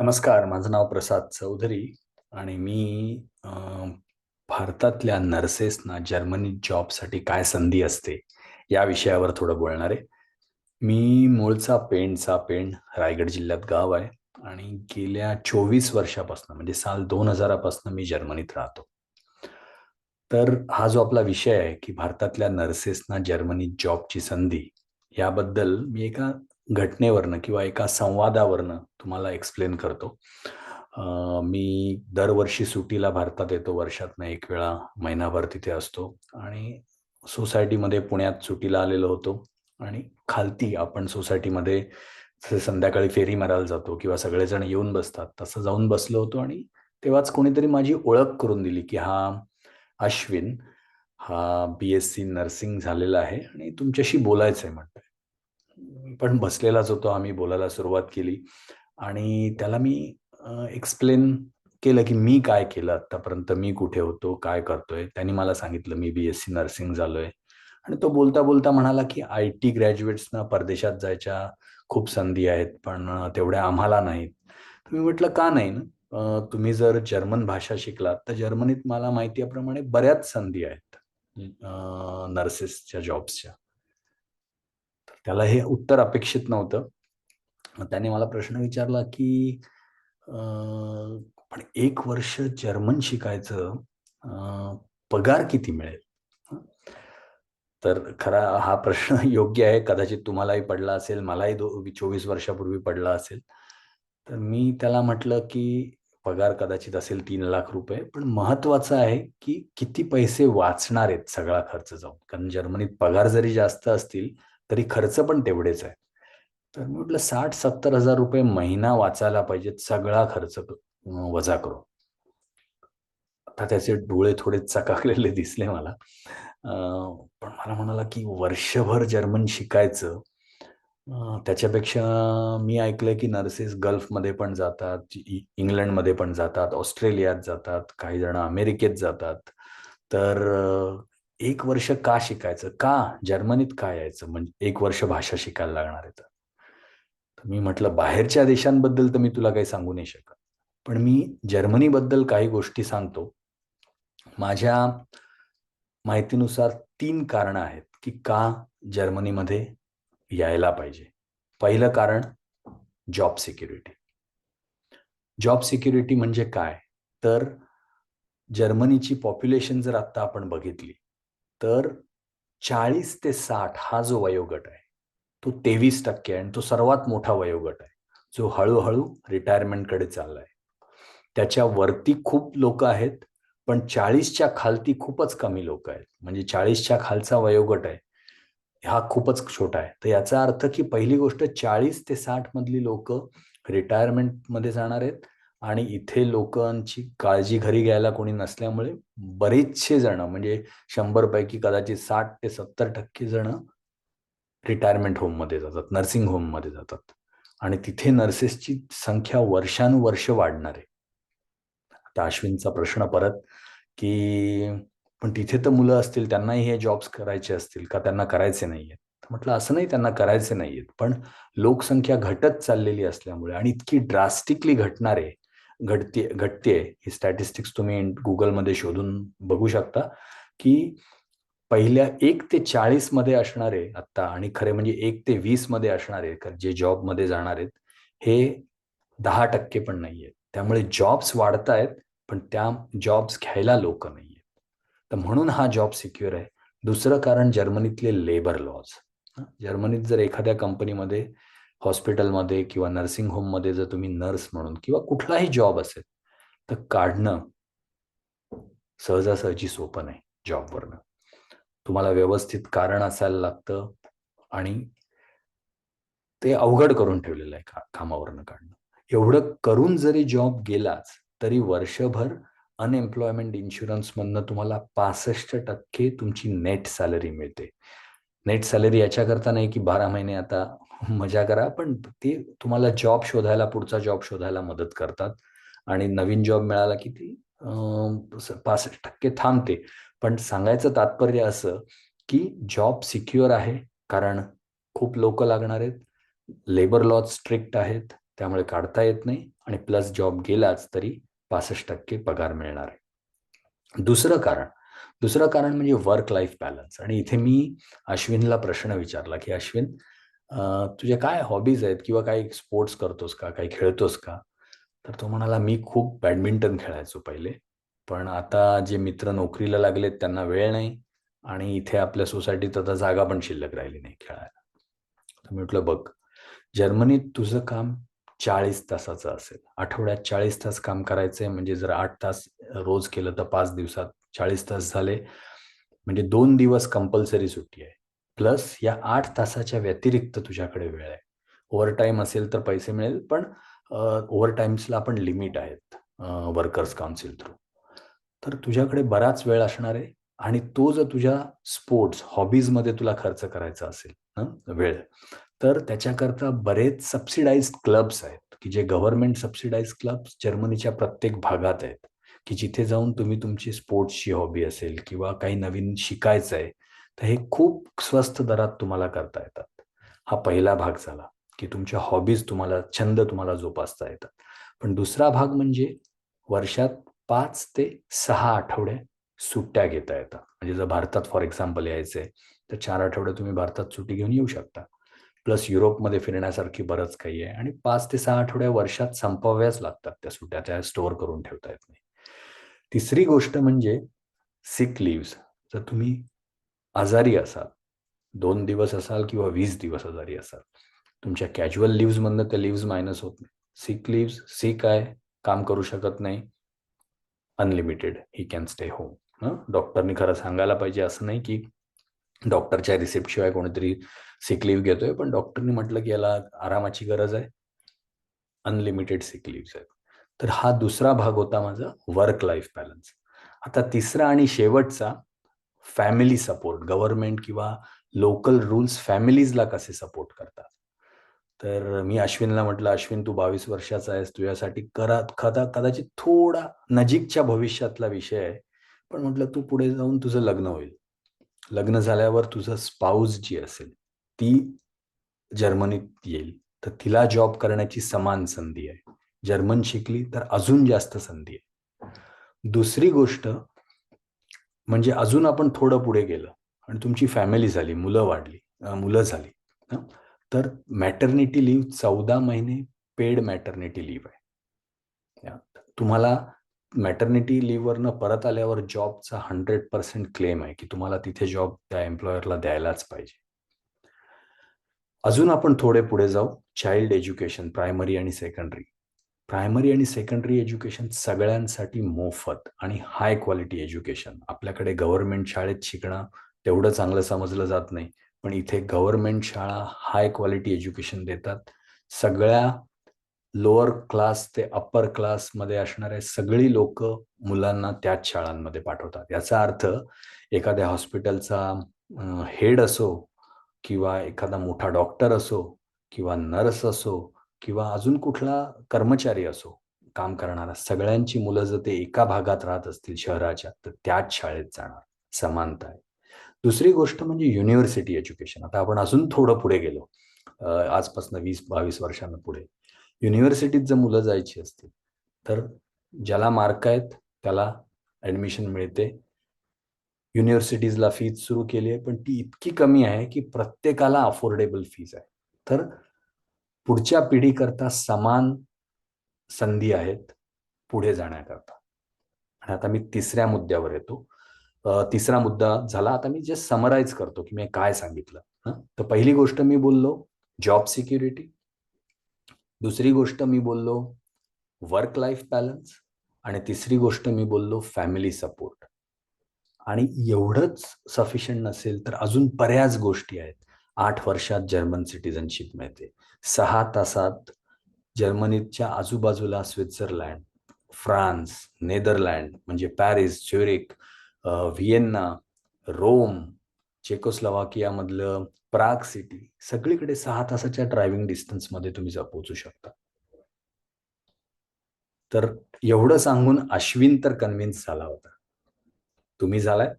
नमस्कार, माझं नाव प्रसाद चौधरी आणि मी भारतातल्या नर्सेसना जर्मनीत जॉबसाठी काय संधी असते, या विषयावर थोडं बोलणार आहे. मी मूळचा पेण, रायगड जिल्ह्यात गाव आहे आणि गेल्या 24 वर्षापासून म्हणजे साल 2000 पासून मी जर्मनीत राहतो. तर हा जो आपला विषय आहे, की भारतातल्या नर्सेसना जर्मनीत जॉबची संधी, याबद्दल मी एका घटनेवरनं किंवा एका संवादावरनं तुम्हाला एक्सप्लेन करतो. मी दरवर्षी सुट्टीला भारतात येतो. वर्षातनं एक वेळा महिनाभर तिथे असतो आणि सोसायटीमध्ये पुण्यात सुट्टीला आलेलो होतो आणि खालती आपण सोसायटीमध्ये जसं संध्याकाळी फेरी मारायला जातो किंवा सगळेजण येऊन बसतात, तसं जाऊन बसलो होतो आणि तेव्हाच कोणीतरी माझी ओळख करून दिली, की हा अश्विन, हा BSc नर्सिंग झालेला आहे आणि तुमच्याशी बोलायचं आहे म्हणतोय. मी पण बसलेलाच होतो. आम्ही बोलायला सुरुवात केली आणि त्याला मी एक्सप्लेन केलं, की मी काय केलं आत्तापर्यंत, मी कुठे होतो, काय करतोय. त्यांनी मला सांगितलं, मी BSc नर्सिंग झालोय आणि तो बोलता-बोलता म्हणाला, की IT ग्रॅज्युएट्सना परदेशात जायच्या खूप संधी आहेत, पण तेवढ्या आम्हाला नाहीत. तर मी म्हटलं, "का नाही ना? तुम्ही जर जर्मन भाषा शिकलात, तर जर्मनीत मला माहिती आहे बऱ्याच संधी आहेत नर्सेसच्या जॉब्सच्या." तर त्याला हे उत्तर अपेक्षित नव्हतं. मग त्याने मला प्रश्न विचारला, की अ, "पण 1 वर्ष जर्मन शिकायचं, अ, पगार किती मिळेल?" हं. तर खरा हा प्रश्न योग्य आहे. कदाचित तुम्हालाही पडला असेल, मलाही 24 वर्षापूर्वी पडला असेल. तर मी त्याला म्हटलं, की पगार कदाचित असेल ₹3,00,000, पण महत्त्वाचं आहे, की किती पैसे वाचणार आहेत सगळा खर्च जाऊन. कारण जर्मनीत पगार जरी जास्त असतील, तरी खर्च पण तेवढेच आहे. तर मी म्हटलं ₹60,000-70,000 महिना वाचायला पाहिजेत सगळा खर्च वजा करून. आता त्याचे डोळे थोडे चकाकलेले दिसले मला. अ, पण मला म्हणाला, की वर्षभर जर्मन शिकायचं. त्याच्यापेक्षा मी ऐकलंय, की नर्सेस गल्फमध्ये पण जातात, इंग्लंडमध्ये पण जातात, ऑस्ट्रेलियात जातात, काही जण अमेरिकेत जातात. तर 1 वर्ष का शिकायचं? का जर्मनीत का यायचं? म्हणजे 1 वर्ष भाषा शिकायला लागणार आहे तर. तर मी म्हटलं, बाहेरच्या देशांबद्दल तर मी तुला काही सांगू नाही शकत. पण मी जर्मनीबद्दल काही गोष्टी सांगतो. माझ्या माहितीनुसार 3 कारणं आहेत, की का जर्मनीमध्ये यायला पाहिजे. पहिलं कारण जॉब सिक्युरिटी. जॉब सिक्युरिटी म्हणजे काय? तर जर्मनीची पॉप्युलेशन जर आत्ता आपण बघितली, तर 40 ते 60 हा जो वयोगट आहे, तो 23% आहे आणि तो सर्वात मोठा वयोगट आहे, जो हळू-हळू रिटायरमेंटकडे चाललाय. त्याच्यावरती खूप लोकं आहेत, पण 40च्या खालती खूपच कमी लोकं आहेत. म्हणजे 40च्या खालचा वयोगट आहे, हा खूपच छोटा आहे. तर याचा अर्थ की पहिली गोष्ट 40 ते 60 मधली लोकं रिटायरमेंटमध्ये जाणार आहेत आणि इथे लोकांची काळजी घरी घ्यायला कोणी नसल्यामुळे बरेचसे जण म्हणजे 100 पैकी कदाचित 60 ते 70% जण रिटायरमेंट होममध्ये जातात, नर्सिंग होममध्ये जातात आणि तिथे नर्सेसची संख्या वर्षानुवर्ष वाढणार आहे. आता अश्विनचा प्रश्न परत, की "पण तिथे तर मुलं असतील, त्यांनाही हे जॉब्स करायचे असतील, का त्यांना करायचे नाहीयेत?" तर म्हटलं, "असं नाही त्यांना करायचे नाहीयेत, पण लोकसंख्या घटत चाललेली असल्यामुळे आणि इतकी ड्रास्टिकली घटतेय, ही स्टॅटिस्टिक्स तुम्ही Googleमध्ये शोधून बघू शकता, की पहिल्या 1 ते 40 मध्ये असणारे आत्ता आणि खरे म्हणजे 1 ते 20 मध्ये असणारे जे जॉबमध्ये जाणार आहेत, हे 10% पण नाहीयेत. त्यामुळे जॉब्स वाढतायत, पण त्या जॉब्स घ्यायला लोकं नाहीयेत. तर म्हणून हा जॉब सिक्युअर आहे. दुसरं कारण जर्मनीतले लेबर लॉज. जर्मनीत जर एखाद्या कंपनीमध्ये, हॉस्पिटलमध्ये किंवा नर्सिंग होममध्ये जर तुम्ही नर्स म्हणून किंवा कुठलाही जॉब असेल, तर काढणं सहजासहजी सोपं नाही जॉबवरनं. तुम्हाला व्यवस्थित कारण असायला लागतं आणि ते अवघड करून ठेवलेलं आहे कामावरनं काढणं. एवढं करून जरी जॉब गेलाच, तरी वर्षभर अनएम्प्लॉयमेंट इन्शुरन्समधनं तुम्हाला 65% तुमची नेट सॅलरी मिळते. नेट सॅलरी याच्याकरता नाही, की 12 महिने आता मजा करा, पण ते तुम्हाला पुढचा जॉब शोधायला मदत करतात आणि नवीन जॉब मिळाला, की ती 65% थांबते. पण सांगायचं तात्पर्य असं, की जॉब सिक्युअर आहे, कारण खूप लोकं लागणार आहेत. लेबर लॉज स्ट्रिक्ट आहेत. त्यामुळे काढता येत नाही आणि प्लस जॉब गेलाच तरी 65% पगार मिळणार आहे. दुसरं कारण म्हणजे वर्क लाईफ बॅलन्स. आणि इथे मी अश्विनला प्रश्न विचारला, की अश्विन, तुझ्या काय हॉबीज आहेत किंवा काही स्पोर्ट्स करतोस का, काही खेळतोस का? तर तो म्हणाला, मी खूप बॅडमिंटन खेळायचो पहिले, पण आता जे मित्र नोकरीला लागलेत त्यांना वेळ नाही आणि इथे आपल्या सोसायटीत आता जागा पण शिल्लक राहिली नाही खेळायला. तर मी म्हटलं, बघ, जर्मनीत तुझं काम 40 तासाचं असेल. आठवड्यात 40 तास काम करायचंय, म्हणजे जर 8 तास रोज केलं तर 5 दिवसात 40 तास झाले. म्हणजे 2 दिवस कंपल्सरी सुट्टी आहे. प्लस या 8 तासाच्या व्यतिरिक्त तुझ्याकडे वेळ आहे. ओव्हरटाईम असेल तर पैसे मिळेल, पण ओव्हरटाईम्सला पण लिमिट आहेत वर्कर्स काउन्सिल थ्रू. तर तुझ्याकडे बराच वेळ असणार आहे आणि तो जर तुझ्या स्पोर्ट्स, हॉबीजमध्ये तुला खर्च करायचा असेल वेळ, तर त्याच्याकरता बरेच सबसिडाइज्ड क्लब्स आहेत, की जे गव्हर्नमेंट सबसिडाइज्ड क्लब्स जर्मनीच्या प्रत्येक भागात आहेत, की जिथे जाऊन तुम्ही तुमची स्पोर्ट्सची हॉबी असेल किंवा काही नवीन शिकायचं आहे, तर हे खूप स्वस्त दरात तुम्हाला करता येतात. हा पहिला भाग झाला, की तुमच्या हॉबीज तुम्हाला, छंद तुम्हाला जोपासता येतात. पण दुसरा भाग म्हणजे वर्षात 5 ते 6 आठवडे सुट्ट्या घेता येतात. म्हणजे जर भारतात फॉर एक्झाम्पल यायचंय, तर 4 आठवडे तुम्ही भारतात सुट्टी घेऊन येऊ शकता. प्लस युरोपमध्ये फिरण्यासारखी बरंच काही आहे आणि 5 ते 6 आठवड्या वर्षात संपवाव्याच लागतात त्या सुट्ट्या, त्या स्टोअर करून ठेवता येत नाही. तिसरी गोष्ट म्हणजे सिक लिव्हज. जर तुम्ही आजारी असाल, 2 दिवस असाल किंवा 20 दिवस आजारी असाल, तुमच्या कॅज्युअल लिव्हजमधनं त्या लिव्हज मायनस होत नाही. सिक लिव्हज, सिक आहे, काम करू शकत नाही, unlimited, he can stay home. डॉक्टरनी खरं सांगायला पाहिजे, असं नाही की डॉक्टरच्या रिसिप्टशिवाय कोणीतरी सिक लिव्ह घेतोय, पण डॉक्टरनी म्हटलं की याला आरामाची गरज आहे, अनलिमिटेड सिक लिव्हज आहेत. तर हा दुसरा भाग होता माझा वर्क लाईफ बॅलन्स. आता तिसरा आणि शेवटचा, फॅमिली सपोर्ट. गव्हर्नमेंट किंवा लोकल रूल्स फॅमिलीजला कसे सपोर्ट करतात. तर मी अश्विनला म्हटलं, अश्विन, तू 22 वर्षाचा आहेस, तुझ्यासाठी कदाचित थोडा नजीकच्या भविष्यातला विषय आहे, पण म्हटलं तू पुढे जाऊन तुझं लग्न होईल. लग्न झाल्यावर तुझं स्पाऊस जी असेल ती जर्मनीत येईल, तर तिला जॉब करण्याची समान संधी आहे. जर्मन शिकली तर अजून जास्त संधी आहे. दुसरी गोष्ट म्हणजे अजून आपण थोडं पुढे गेलं आणि तुमची फॅमिली झाली, मुलं झाली, तर मॅटर्निटी लिव्ह 14 महिने पेड मॅटर्निटी लिव्ह आहे. तुम्हाला मॅटर्निटी लिव्हवरनं परत आल्यावर जॉबचा 100% क्लेम आहे, की तुम्हाला तिथे जॉब त्या एम्प्लॉयरला द्यायलाच पाहिजे. अजून आपण थोडे पुढे जाऊ. चाइल्ड एज्युकेशन, प्रायमरी आणि सेकंडरी. प्रायमरी आणि सेकंडरी एज्युकेशन सगळ्यांसाठी मोफत आणि हाय क्वालिटी एज्युकेशन. आपल्याकडे गव्हर्नमेंट शाळेत शिकणं तेवढं चांगलं समजलं जात नाही, पण इथे गव्हर्नमेंट शाळा हाय क्वालिटी एज्युकेशन देतात. सगळ्या लोअर क्लास ते अप्पर क्लासमध्ये असणारे सगळी लोक मुलांना त्याच शाळांमध्ये पाठवतात. याचा अर्थ एखाद्या हॉस्पिटलचा हेड असो किंवा एखादा मोठा डॉक्टर असो किंवा नर्स असो किंवा अजून कुठला कर्मचारी असो काम करणारा, सगळ्यांची मुलं जर ते एका भागात राहत असतील शहराच्या, तर त्याच शाळेत जाणार. समानता आहे. दुसरी गोष्ट म्हणजे युनिव्हर्सिटी एज्युकेशन. आता आपण अजून थोडं पुढे गेलो, आजपासून 20-22 वर्षांना पुढे. युनिव्हर्सिटीत जर मुलं जायची असतील, तर ज्याला मार्क आहेत त्याला ऍडमिशन मिळते. युनिव्हर्सिटीजला फीज सुरू केली आहे, पण ती इतकी कमी आहे की प्रत्येकाला अफोर्डेबल फीज आहे. तर पुढच्या पिढीकरता समान संधी आहेत पुढे जाण्याकरता. आणि आता मी तिसऱ्या मुद्द्यावर येतो. तिसरा मुद्दा झाला. आता मी जस्ट समराइज करतो की मी काय सांगितलं. तर पहिली गोष्ट मी बोललो जॉब सिक्युरिटी. दुसरी गोष्ट मी बोललो वर्क लाईफ बॅलन्स. आणि तिसरी गोष्ट मी बोललो फॅमिली सपोर्ट. आणि एवढंच सफिशियंट नसेल तर अजून बऱ्याच गोष्टी आहेत. 8 वर्षात जर्मन सिटिझनशिप मिळते. 6 तासात जर्मनीच्या आजूबाजूला स्वित्झर्लंड, फ्रान्स, नेदरलँड म्हणजे पॅरिस, झ्युरिक, व्हिएन्ना, रोम, चेकोस्लोवाकियामधलं प्राग सिटी, सगळीकडे 6 तासाच्या ड्रायव्हिंग डिस्टन्समध्ये तुम्ही पोहोचू शकता. तर एवढं सांगून अश्विन तर कन्व्हिन्स झाला होता. तुम्ही झालाय?